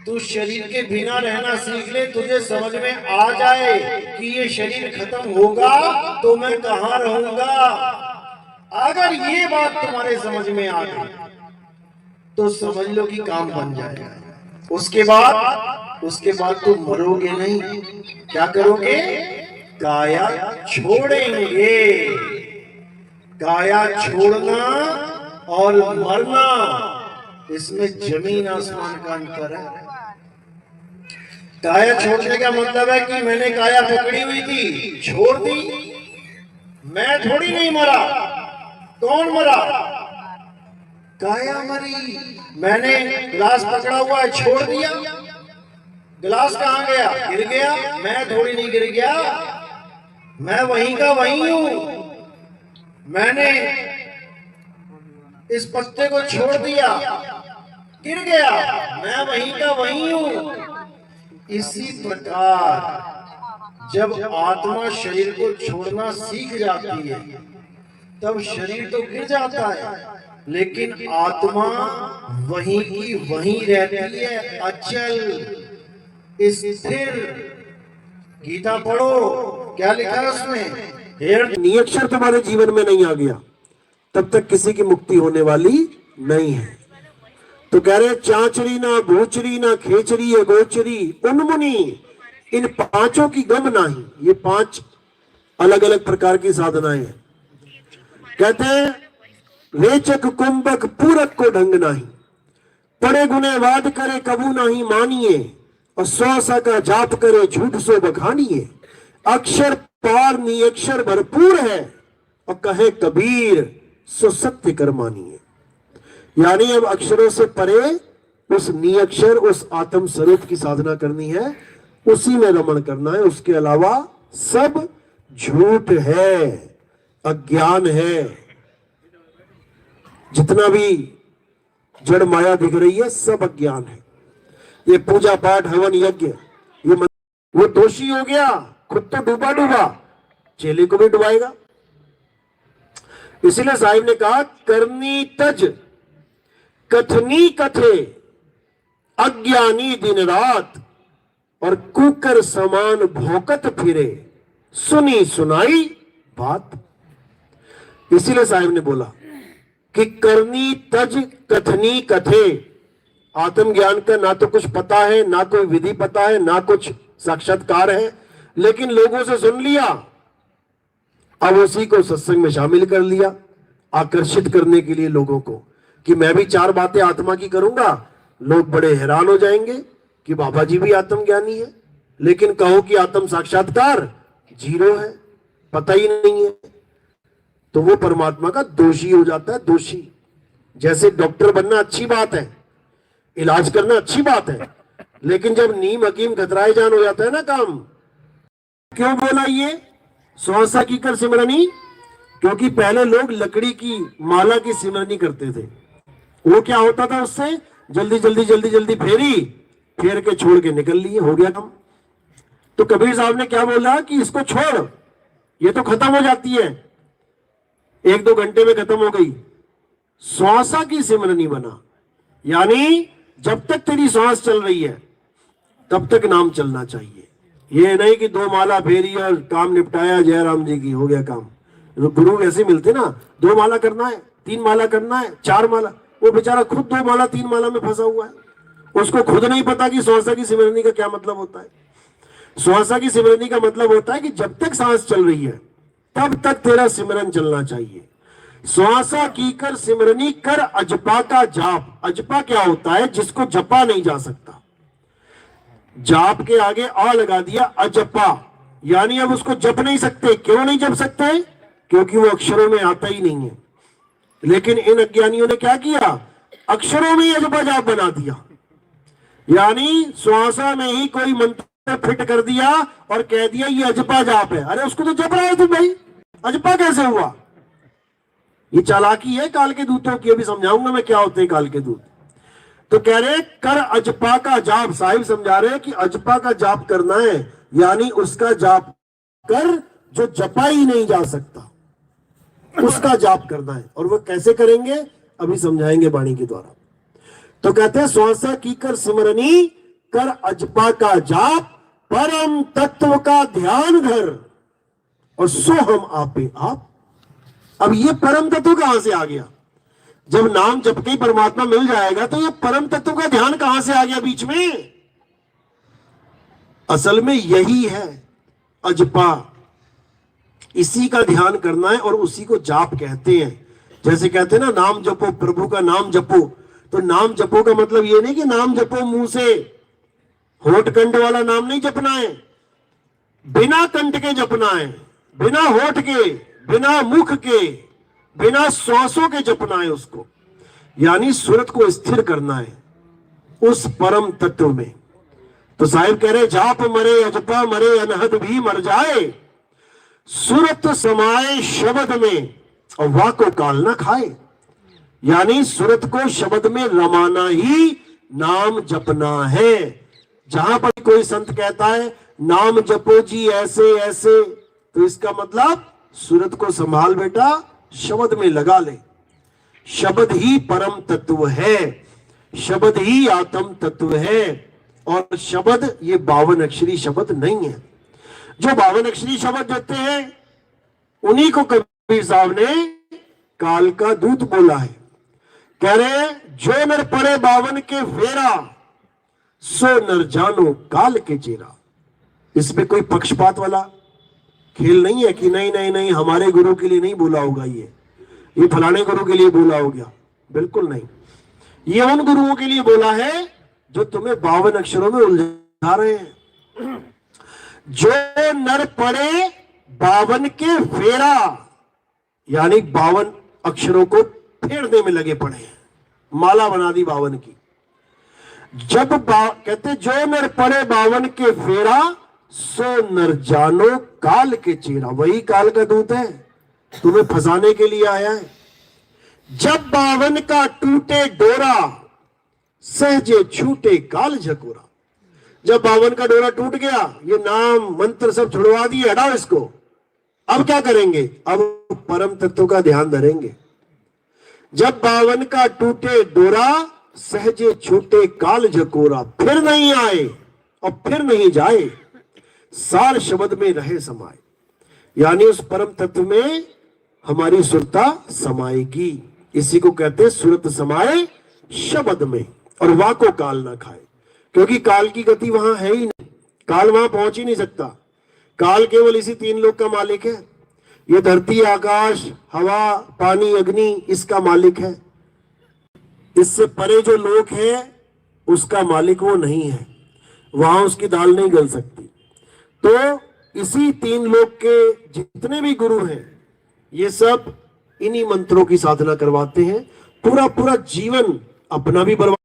तू शरीर के बिना रहना सीख ले, तुझे समझ में आ जाए कि ये शरीर खत्म होगा तो मैं कहां रहूंगा। अगर ये बात तुम्हारे समझ में आ गई तो समझ लो कि काम बन जाएगा। उसके बाद तुम मरोगे नहीं। क्या करोगे? काया छोड़ेंगे। काया छोड़ना और मरना, इसमें जमीन आसमान का अंतर है। काया छोड़ने का मतलब है कि मैंने काया पकड़ी हुई थी, छोड़ दी। मैं थोड़ी नहीं मरा। कौन मरा? काया मरी। मैंने गिलास पकड़ा हुआ है, छोड़ दिया। गिलास कहां गया? गिर गया। मैं थोड़ी नहीं गिर गया, मैं वहीं का वहीं हूं। मैंने इस पत्ते को छोड़ दिया, गिर गया, मैं वहीं का वहीं हूं। इसी प्रकार जब आत्मा शरीर को छोड़ना सीख जाती है तब शरीर तो गिर जाता है, लेकिन आत्मा वहीं की वहीं रहती है, अचल स्थिर। गीता पढ़ो, क्या लिखा है उसमें? नियक्षर तुम्हारे जीवन में नहीं आ गया तब तक किसी की मुक्ति होने वाली नहीं है। तो कह रहे चांचरी ना भूचरी ना खेचरी अगोचरी उन्मुनी, इन पांचों की गम नाही। ये पांच अलग अलग प्रकार की साधनाएं हैं। कहते हैं रेचक कुंभक पूरक को ढंग नाही, पड़े गुने वाद करे कबू नहीं मानिए, और 100 का जाप करे झूठ सो बखानिए। अक्षर पार नियक्षर भरपूर है, और कहे कबीर सो सत्य कर मानिए। यानी अब अक्षरों से परे उस नियक्षर, उस आत्म स्वरूप की साधना करनी है, उसी में रमण करना है। उसके अलावा सब झूठ है, अज्ञान है। जितना भी जड़ माया दिख रही है सब अज्ञान है। ये पूजा पाठ हवन यज्ञ, ये वो दोषी हो गया, खुद तो डूबा डूबा, चेले को भी डुबाएगा। इसलिए साहिब ने कहा करनी तज कथनी कथे अज्ञानी दिन रात, और कुकर समान भौकत फिरे सुनी सुनाई बात। इसीलिए साहिब ने बोला कि करनी तज कथनी कथे। आत्मज्ञान का ना तो कुछ पता है, ना कोई विधि पता है, ना कुछ साक्षात्कार है, लेकिन लोगों से सुन लिया, अब उसी को सत्संग में शामिल कर लिया, आकर्षित करने के लिए लोगों को कि मैं भी 4 बातें आत्मा की करूंगा। लोग बड़े हैरान हो जाएंगे कि बाबा जी भी आत्मज्ञानी है, लेकिन कहो कि आत्म साक्षात्कार 0 है, पता ही नहीं है, तो वो परमात्मा का दोषी हो जाता है। दोषी, जैसे डॉक्टर बनना अच्छी बात है, इलाज करना अच्छी बात है, लेकिन जब नीम हकीम खतराए जान हो जाता है ना काम। क्यों बोला ये 100 की कर सिमरनी? क्योंकि पहले लोग लकड़ी की माला की सिमरनी करते थे। वो क्या होता था, उससे जल्दी जल्दी जल्दी जल्दी फेर के छोड़ के निकल लिए, हो गया काम। तो कबीर साहब ने क्या बोला कि इसको छोड़, ये तो खत्म हो जाती है, 1-2 घंटे में खत्म हो गई। 100 की सिमरनी बना, यानी जब तक तेरी सांस चल रही है तब तक नाम चलना चाहिए। ये नहीं कि 2 माला फेरी और काम निपटाया, जयराम जी की, हो गया काम। गुरु ऐसे मिलते ना, 2 माला करना है, 3 माला करना है, 4 माला। वो बेचारा खुद 2 माला 3 माला में फंसा हुआ है, उसको खुद नहीं पता कि 100 की सिमरनी का क्या मतलब होता है। 100 की सिमरनी का मतलब होता है कि जब तक सांस चल रही है तब तक तेरा सिमरन चलना चाहिए। 100 की कर सिमरनी कर अजपा का जाप। अजपा क्या होता है? जिसको जपा नहीं जा सकता। जाप के आगे आ लगा दिया, अजपा, यानी अब उसको जप नहीं सकते। क्यों नहीं जप सकते? क्योंकि वो अक्षरों में आता ही नहीं है। लेकिन इन अज्ञानियों ने क्या किया? अक्षरों में ही अजपा जाप बना दिया, यानी श्वासा में ही कोई मंत्र फिट कर दिया और कह दिया ये अजपा जाप है। अरे उसको तो जप रहा है तू भाई, अजपा कैसे हुआ? ये चालाकी है काल के दूतों की, अभी समझाऊंगा मैं क्या होते हैं काल के दूत। तो कह रहे कर अजपा का जाप। साहिब समझा रहे हैं कि अजपा का जाप करना है, यानी उसका जाप कर जो जपा ही नहीं जा सकता, उसका जाप करना है। और वो कैसे करेंगे अभी समझाएंगे वाणी के द्वारा। तो कहते हैं 100 की कर सिमरनी कर अजपा का जाप, परम तत्व का ध्यान धर, और सो हम आपे आप। अब ये परम तत्व कहां से आ गया? जब नाम जप के ही परमात्मा मिल जाएगा तो ये परम तत्व का ध्यान कहां से आ गया बीच में? असल में यही है अजपा, इसी का ध्यान करना है और उसी को जाप कहते हैं। जैसे कहते हैं ना, नाम जपो, प्रभु का नाम जपो। तो नाम जपो का मतलब ये नहीं कि नाम जपो मुंह से, होठ कंठ वाला नाम नहीं जपना है, बिना कंठ के जपना है, बिना होठ के, बिना मुख के, बिना श्वासों के जपना है उसको। यानी सूरत को स्थिर करना है उस परम तत्व में। तो साहिब कह रहे, जाप मरे अजपा मरे, अनहद भी मर जाए, सूरत समाए शब्द में और वाको काल न खाए। यानी सूरत को शब्द में रमाना ही नाम जपना है। जहां पर कोई संत कहता है नाम जपो जी ऐसे ऐसे, तो इसका मतलब सूरत को संभाल बेटा, शब्द में लगा ले। शब्द ही परम तत्व है, शब्द ही आत्म तत्व है, और शब्द ये 52 अक्षरी शब्द नहीं है। जो 52 अक्षरी शब्द देते हैं उन्हीं को कबीर साहब ने काल का दूत बोला है। कह रहे, जो नर पड़े 52 के फेरा, सो नर जानो काल के चेरा। इसमें कोई पक्षपात वाला खेल नहीं है कि नहीं नहीं नहीं हमारे गुरु के लिए नहीं बोला होगा, ये फलाने गुरु के लिए बोला हो गया। बिल्कुल नहीं, ये उन गुरुओं के लिए बोला है जो तुम्हें 52 अक्षरों में उलझा रहे हैं। जो नर पड़े 52 के फेरा, यानी 52 अक्षरों को फेरने में लगे पड़े हैं, माला बना दी 52 की। जब कहते, जो नर पड़े 52 के फेरा, सो नर जानो काल के चेरा। वही काल का दूत है, तुम्हें फंसाने के लिए आया है। जब 52 का टूटे डोरा, सहजे छूटे काल झकोरा। जब 52 का डोरा टूट गया, ये नाम मंत्र सब छुड़वा दिए, हटाओ इसको। अब क्या करेंगे? अब परम तत्व का ध्यान धरेंगे। जब 52 का टूटे डोरा, सहजे छूटे काल झकोरा। फिर नहीं आए और फिर नहीं जाए, सार शब्द में रहे समाये। यानी उस परम तत्व में हमारी सुरता समाएगी। इसी को कहते हैं सुरत समाए शब्द में, और वाको काल ना खाए। क्योंकि काल की गति वहां है ही नहीं, काल वहां पहुंच ही नहीं सकता। काल केवल इसी 3 लोक का मालिक है। ये धरती, आकाश, हवा, पानी, अग्नि, इसका मालिक है। इससे परे जो लोक है उसका मालिक वो नहीं है, वहां उसकी दाल नहीं गल सकती। तो इसी 3 लोक के जितने भी गुरु हैं, ये सब इन्हीं मंत्रों की साधना करवाते हैं। पूरा पूरा जीवन अपना भी बर्बाद